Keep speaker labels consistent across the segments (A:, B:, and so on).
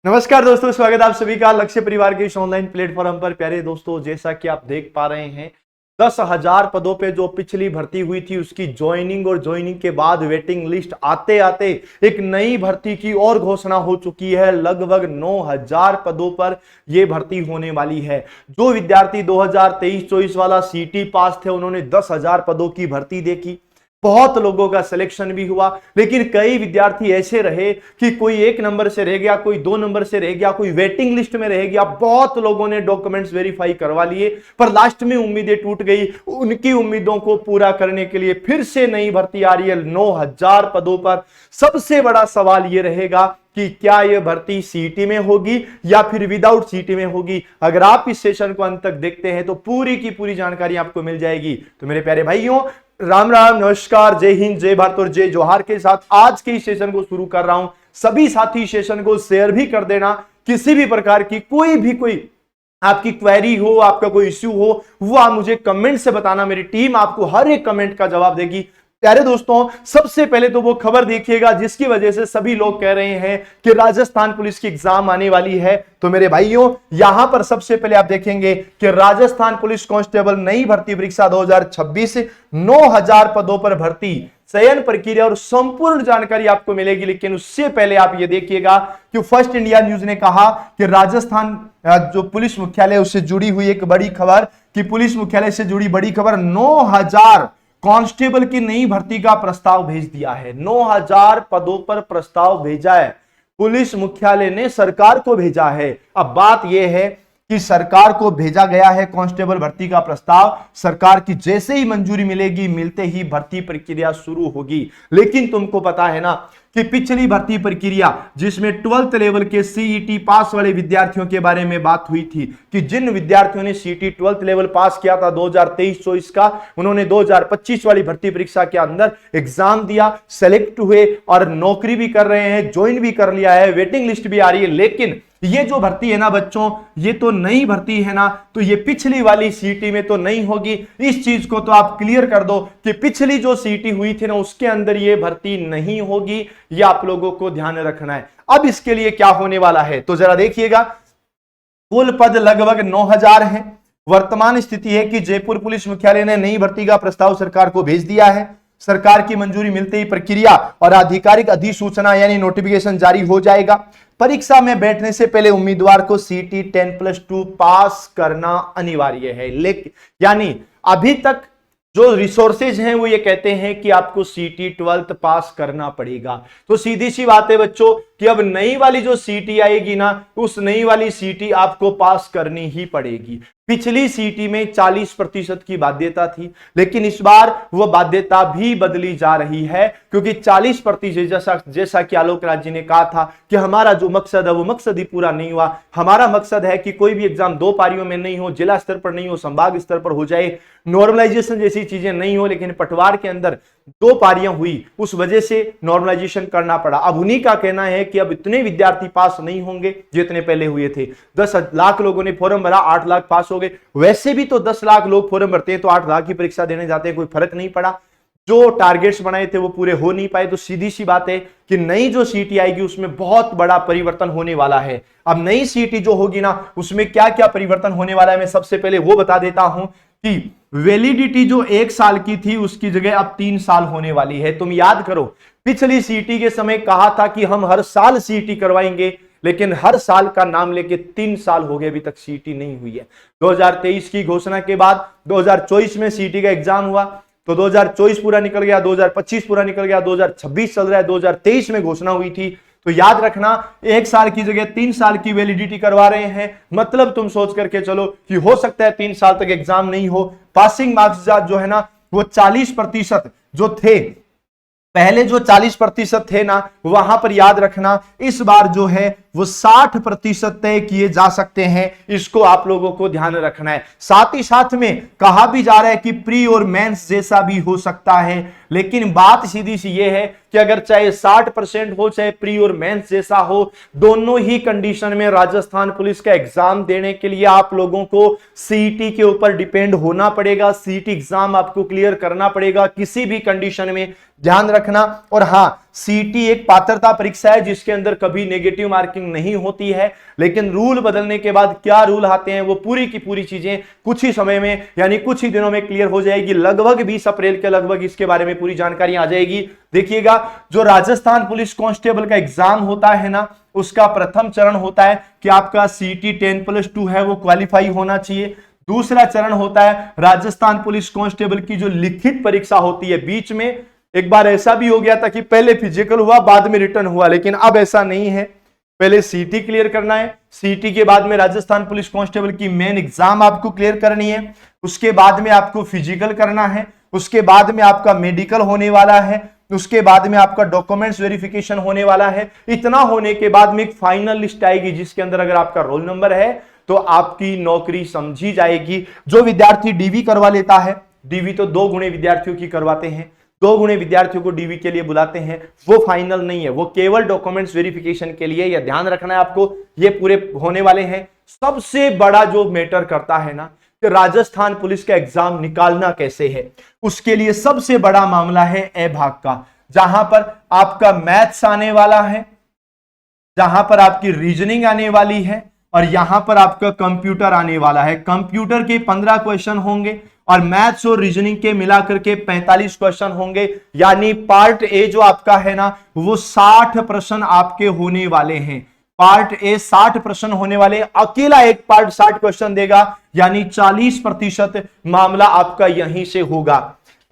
A: नमस्कार दोस्तों, स्वागत है आप सभी का लक्ष्य परिवार के इस ऑनलाइन प्लेटफॉर्म पर। प्यारे दोस्तों, जैसा कि आप देख पा रहे हैं 10,000 पदों पे जो पिछली भर्ती हुई थी उसकी ज्वाइनिंग और ज्वाइनिंग के बाद वेटिंग लिस्ट आते आते एक नई भर्ती की और घोषणा हो चुकी है। लगभग 9,000 पदों पर यह भर्ती होने वाली है। जो विद्यार्थी 2023-24 वाला सीटी पास थे उन्होंने 10,000 पदों की भर्ती देखी। बहुत लोगों का सिलेक्शन भी हुआ, लेकिन कई विद्यार्थी ऐसे रहे कि कोई 1 नंबर से रह गया, कोई 2 नंबर से रह गया, कोई वेटिंग लिस्ट में रह गया। बहुत लोगों ने डॉक्यूमेंट्स वेरीफाई करवा लिए, पर लास्ट में उम्मीदें टूट गई। उनकी उम्मीदों को पूरा करने के लिए फिर से नई भर्ती आ रही है 9,000 पदों पर। सबसे बड़ा सवाल यह रहेगा कि क्या यह भर्ती सीटी में होगी या फिर विदाउट सीटी में होगी। अगर आप इस सेशन को अंत तक देखते हैं तो पूरी की पूरी जानकारी आपको मिल जाएगी। तो मेरे प्यारे भाइयों, राम राम, नमस्कार, जय हिंद, जय भारत और जय जोहार के साथ आज के इस सेशन को शुरू कर रहा हूं। सभी साथी सेशन को शेयर भी कर देना। किसी भी प्रकार की कोई आपकी क्वेरी हो, आपका कोई इश्यू हो, वो आप मुझे कमेंट से बताना। मेरी टीम आपको हर एक कमेंट का जवाब देगी। प्यारे दोस्तों, सबसे पहले तो वो खबर देखिएगा जिसकी वजह से सभी लोग कह रहे हैं कि राजस्थान पुलिस की एग्जाम आने वाली है। तो मेरे भाइयों, यहां पर सबसे पहले आप देखेंगे कि राजस्थान पुलिस कांस्टेबल नई भर्ती परीक्षा 2026 9,000 पदों पर भर्ती, चयन प्रक्रिया और संपूर्ण जानकारी आपको मिलेगी। लेकिन उससे पहले आप ये देखिएगा कि फर्स्ट इंडिया न्यूज ने कहा कि राजस्थान जो पुलिस मुख्यालय उससे जुड़ी हुई एक बड़ी खबर, कि पुलिस मुख्यालय से जुड़ी बड़ी खबर, 9,000 कांस्टेबल की नई भर्ती का प्रस्ताव भेज दिया है। 9,000 पदों पर प्रस्ताव भेजा है, पुलिस मुख्यालय ने सरकार को भेजा है। अब बात यह है कि सरकार को भेजा गया है कांस्टेबल भर्ती का प्रस्ताव। सरकार की जैसे ही मंजूरी मिलेगी, मिलते ही भर्ती प्रक्रिया शुरू होगी। लेकिन तुमको पता है ना कि पिछली भर्ती प्रक्रिया जिसमें 12th लेवल के सीईटी पास वाले विद्यार्थियों के बारे में बात हुई थी, कि जिन विद्यार्थियों ने सीईटी 12th लेवल पास किया था 2023-24 का, उन्होंने 2025 वाली भर्ती परीक्षा के अंदर एग्जाम दिया, सेलेक्ट हुए और नौकरी भी कर रहे हैं, ज्वाइन भी कर लिया है, वेटिंग लिस्ट भी आ रही है। लेकिन ये जो भर्ती है ना बच्चों, ये तो नई भर्ती है ना, तो ये पिछली वाली सीटी में तो नहीं होगी। इस चीज को तो आप क्लियर कर दो कि पिछली जो सीटी हुई थी ना उसके अंदर ये भर्ती नहीं होगी। ये आप लोगों को ध्यान रखना है। अब इसके लिए क्या होने वाला है तो जरा देखिएगा। कुल पद लगभग 9,000 हैं। वर्तमान स्थिति है कि जयपुर पुलिस मुख्यालय ने नई भर्ती का प्रस्ताव सरकार को भेज दिया है। सरकार की मंजूरी मिलते ही प्रक्रिया और आधिकारिक अधिसूचना यानी नोटिफिकेशन जारी हो जाएगा। परीक्षा में बैठने से पहले उम्मीदवार को सीटी 10+2 पास करना अनिवार्य है। लेकिन यानी अभी तक जो रिसोर्सेज हैं वो ये कहते हैं कि आपको सीटी 12th पास करना पड़ेगा। तो सीधी सी बात है बच्चों कि अब नई वाली जो सीटी आएगी ना, उस नई वाली सीटी आपको पास करनी ही पड़ेगी। पिछली सीटी में 40% की बाध्यता थी, लेकिन इस बार वह बाध्यता भी बदली जा रही है, क्योंकि 40% जैसा कि आलोक राज जी ने कहा था कि हमारा जो मकसद है वो मकसद ही पूरा नहीं हुआ। हमारा मकसद है कि कोई भी एग्जाम 2 पारियों में नहीं हो, जिला स्तर पर नहीं हो, संभाग स्तर पर हो जाए, नॉर्मलाइजेशन जैसी चीजें नहीं हो। लेकिन पटवार के अंदर 2 पारियां हुई, उस वजह से नॉर्मलाइजेशन करना पड़ा। अब उन्हीं का कहना है कि अब इतने विद्यार्थी पास नहीं होंगे जितने पहले हुए थे। 10 लाख लोगों ने फॉर्म भरा, 8 लाख पास हो गए। वैसे भी तो 10 लाख लोग फॉर्म भरते हैं तो 8 लाख की परीक्षा देने जाते हैं, कोई फर्क नहीं पड़ा। जो टारगेट्स बनाए थे वो पूरे हो नहीं पाए। तो सीधी सी बात है कि नई जो सीटी आएगी उसमें बहुत बड़ा परिवर्तन होने वाला है। अब नई सीटी जो होगी ना, उसमें क्या क्या परिवर्तन होने वाला है मैं सबसे पहले वो बता देता हूं कि वैलिडिटी जो 1 साल की थी उसकी जगह अब 3 साल होने वाली है। तुम याद करो, पिछली सीटी के समय कहा था कि हम हर साल सीटी करवाएंगे, लेकिन हर साल का नाम लेके 3 साल हो गए, अभी तक सीटी नहीं हुई है। 2023 की घोषणा के बाद 2024 में सीटी का एग्जाम हुआ, तो 2024 पूरा निकल गया, 2025 पूरा निकल गया, 2026 चल रहा है, 2023 में घोषणा हुई थी। तो याद रखना, 1 साल की जगह 3 साल की वैलिडिटी करवा रहे हैं। मतलब तुम सोच करके चलो कि हो सकता है 3 साल तक एग्जाम नहीं हो। पासिंग मार्क्स जो है ना वो 40% जो थे, पहले जो 40% थे ना, वहां पर याद रखना इस बार जो है वो 60% तय किए जा सकते हैं। इसको आप लोगों को ध्यान रखना है। साथ ही साथ में कहा भी जा रहा है कि प्री और मेंस जैसा भी हो सकता है। लेकिन बात सीधी सी ये है कि अगर चाहे 60% हो चाहे प्री और मेंस जैसा हो, दोनों ही कंडीशन में राजस्थान पुलिस का एग्जाम देने के लिए आप लोगों को सीईटी के ऊपर डिपेंड होना पड़ेगा। सीईटी एग्जाम आपको क्लियर करना पड़ेगा किसी भी कंडीशन में, ध्यान रखना। और हाँ, सीटी एक पात्रता परीक्षा है जिसके अंदर कभी नेगेटिव मार्किंग नहीं होती है, लेकिन रूल बदलने के बाद क्या रूल आते हैं वो पूरी की पूरी चीजें कुछ ही समय में यानी कुछ ही दिनों में क्लियर हो जाएगी। लगभग 20 अप्रैल के लगभग इसके बारे में पूरी जानकारी आ जाएगी। देखिएगा, जो राजस्थान पुलिस कांस्टेबल का एग्जाम होता है ना, उसका प्रथम चरण होता है कि आपका सीटी 10+2 है वो क्वालिफाई होना चाहिए। दूसरा चरण होता है राजस्थान पुलिस कांस्टेबल की जो लिखित परीक्षा होती है। बीच में एक बार ऐसा भी हो गया था कि पहले फिजिकल हुआ बाद में रिटर्न हुआ, लेकिन अब ऐसा नहीं है। पहले सीटी क्लियर करना है, सीटी के बाद में राजस्थान पुलिस कांस्टेबल की मेन एग्जाम आपको क्लियर करनी है, उसके बाद में आपको फिजिकल करना है, उसके बाद में आपका मेडिकल होने वाला है, उसके बाद में आपका डॉक्यूमेंट्स वेरिफिकेशन होने वाला है। इतना होने के बाद में एक फाइनल लिस्ट आएगी जिसके अंदर अगर आपका रोल नंबर है तो आपकी नौकरी समझी जाएगी। जो विद्यार्थी डीवी करवा लेता है, डीवी तो 2 गुणे विद्यार्थियों की करवाते हैं, 2 गुणे विद्यार्थियों को डीवी के लिए बुलाते हैं, वो फाइनल नहीं है, वो केवल डॉक्यूमेंट्स वेरिफिकेशन के लिए। यह ध्यान रखना है आपको, ये पूरे होने वाले हैं। सबसे बड़ा जो मैटर करता है ना कि राजस्थान पुलिस का एग्जाम निकालना कैसे है, उसके लिए सबसे बड़ा मामला है ए भाग का, जहां पर आपका मैथ्स आने वाला है, जहां पर आपकी रीजनिंग आने वाली है और यहां पर आपका कंप्यूटर आने वाला है। कंप्यूटर के 15 क्वेश्चन होंगे और मैथ्स और रीजनिंग के मिलाकर के 45 क्वेश्चन होंगे। यानी पार्ट ए जो आपका है ना वो 60 प्रश्न आपके होने वाले हैं। पार्ट ए 60 प्रश्न होने वाले, अकेला एक पार्ट 60 क्वेश्चन देगा, यानी 40% मामला आपका यहीं से होगा।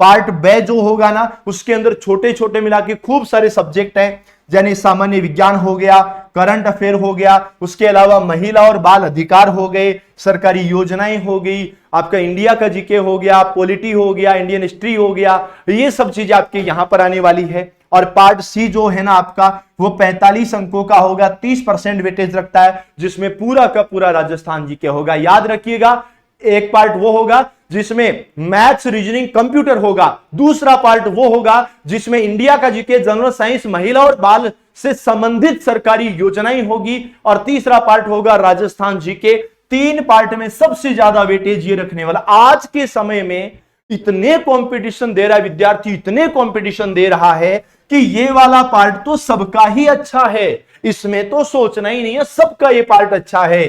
A: पार्ट बे जो होगा ना उसके अंदर छोटे छोटे मिला के खूब सारे सब्जेक्ट हैं, यानी सामान्य विज्ञान हो गया, करंट अफेयर हो गया, उसके अलावा महिला और बाल अधिकार हो गए, सरकारी योजनाएं हो गई, आपका इंडिया का जीके हो गया, पॉलिटी हो गया, इंडियन हिस्ट्री हो गया, ये सब चीजें आपके यहां पर आने वाली है। और पार्ट सी जो है ना आपका वो 45 अंकों का होगा, 30% वेटेज रखता है, जिसमें पूरा का पूरा राजस्थान जीके होगा। याद रखिएगा, एक पार्ट वो होगा जिसमें मैथ्स रीजनिंग कंप्यूटर होगा, दूसरा पार्ट वो होगा जिसमें इंडिया का जीके, जनरल साइंस, महिला और बाल से संबंधित सरकारी योजनाएं होगी, और तीसरा पार्ट होगा राजस्थान जीके। 3 पार्ट में सबसे ज्यादा वेटेज ये रखने वाला। आज के समय में इतने कंपटीशन दे रहा है विद्यार्थी, इतने कंपटीशन दे रहा है कि ये वाला पार्ट तो सबका ही अच्छा है, इसमें तो सोचना ही नहीं है, सबका ये पार्ट अच्छा है।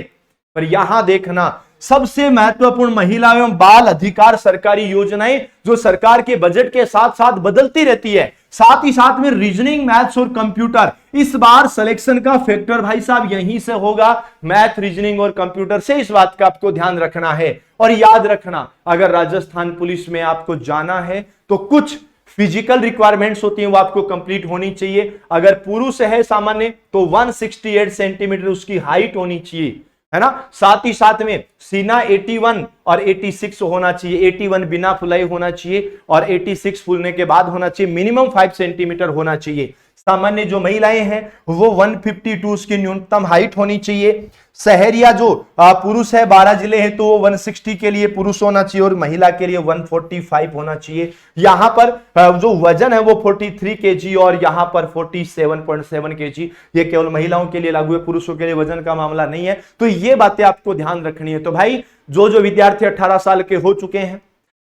A: पर यहां देखना, सबसे महत्वपूर्ण महिला एवं बाल अधिकार सरकारी योजनाएं जो सरकार के बजट के साथ साथ बदलती रहती है, साथ ही साथ में रीजनिंग, मैथ्स और कंप्यूटर। इस बार सिलेक्शन का फैक्टर भाई साहब यहीं से होगा, मैथ, रीजनिंग और कंप्यूटर से। इस बात का आपको ध्यान रखना है। और याद रखना, अगर राजस्थान पुलिस में आपको जाना है तो कुछ फिजिकल रिक्वायरमेंट्स होती हैं, वो आपको कंप्लीट होनी चाहिए। अगर पुरुष है सामान्य तो 168 सेंटीमीटर उसकी हाइट होनी चाहिए, है ना। साथ ही साथ में सीना 81 और 86 होना चाहिए, 81 बिना फुलाई होना चाहिए और 86 फूलने के बाद होना चाहिए। मिनिमम 5 सेंटीमीटर होना चाहिए। सामान्य जो महिलाएं हैं वो 152 उसकी न्यूनतम हाइट होनी चाहिए। शहरिया जो पुरुष है, 12 जिले हैं तो वो 160 के लिए पुरुष होना चाहिए और महिला के लिए 145 होना चाहिए। यहां पर जो वजन है वो 43 kg और यहां पर 47.7 kg। ये केवल महिलाओं के लिए लागू है, पुरुषों के लिए वजन का मामला नहीं है। तो ये बातें आपको ध्यान रखनी है। तो भाई जो विद्यार्थी 18 साल के हो चुके हैं,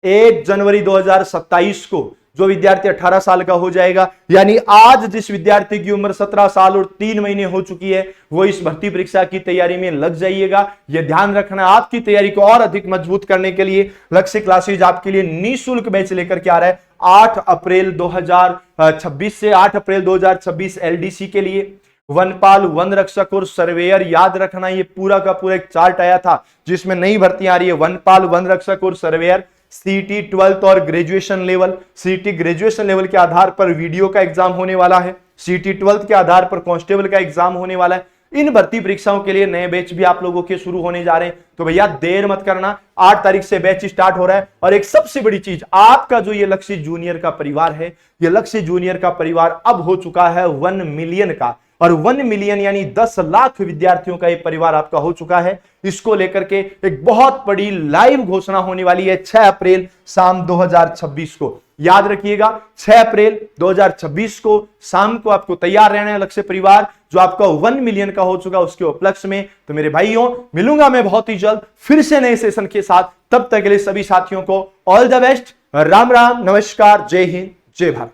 A: 1 जनवरी 2027 को जो विद्यार्थी 18 साल का हो जाएगा, यानी आज जिस विद्यार्थी की उम्र 17 साल और 3 महीने हो चुकी है, वो इस भर्ती परीक्षा की तैयारी में लग जाइएगा। यह ध्यान रखना, आपकी तैयारी को और अधिक मजबूत करने के लिए लक्ष्य क्लासेज आपके लिए निःशुल्क बैच लेकर के आ रहा है 8 अप्रैल 2026 से 8 अप्रैल 2026 एलडीसी के लिए। वनपाल, वन रक्षक और सर्वेयर, याद रखना ये पूरा का पूरा एक चार्ट आया था जिसमें नई भर्तियां आ रही है। वनपाल, वन रक्षक और सर्वेयर, सीटी 12th और ग्रेजुएशन लेवल। सीटी ग्रेजुएशन लेवल के आधार पर वीडियो का एग्जाम होने वाला है, सीटी 12th के आधार पर कांस्टेबल का एग्जाम होने वाला है। इन भर्ती परीक्षाओं के लिए नए बैच भी आप लोगों के शुरू होने जा रहे हैं, तो भैया देर मत करना। 8 तारीख से बैच स्टार्ट हो रहा है। और एक सबसे बड़ी चीज, आपका जो ये लक्ष्य जूनियर का परिवार है, ये लक्ष्य जूनियर का परिवार अब हो चुका है 1 मिलियन का। और 1 मिलियन यानी 10 लाख विद्यार्थियों का ये परिवार आपका हो चुका है। इसको लेकर के एक बहुत बड़ी लाइव घोषणा होने वाली है 6 अप्रैल शाम 2026 को। याद रखिएगा, 6 अप्रैल 2026 को शाम को आपको तैयार रहना है। लक्ष्य परिवार जो आपका 1 मिलियन का हो चुका उसके उपलक्ष्य में। तो मेरे भाइयों, मिलूंगा मैं बहुत ही जल्द फिर से नए सेशन के साथ। तब तक के लिए सभी साथियों को all the best. Ram Ram, नमस्कार, जय हिंद, जय भारत।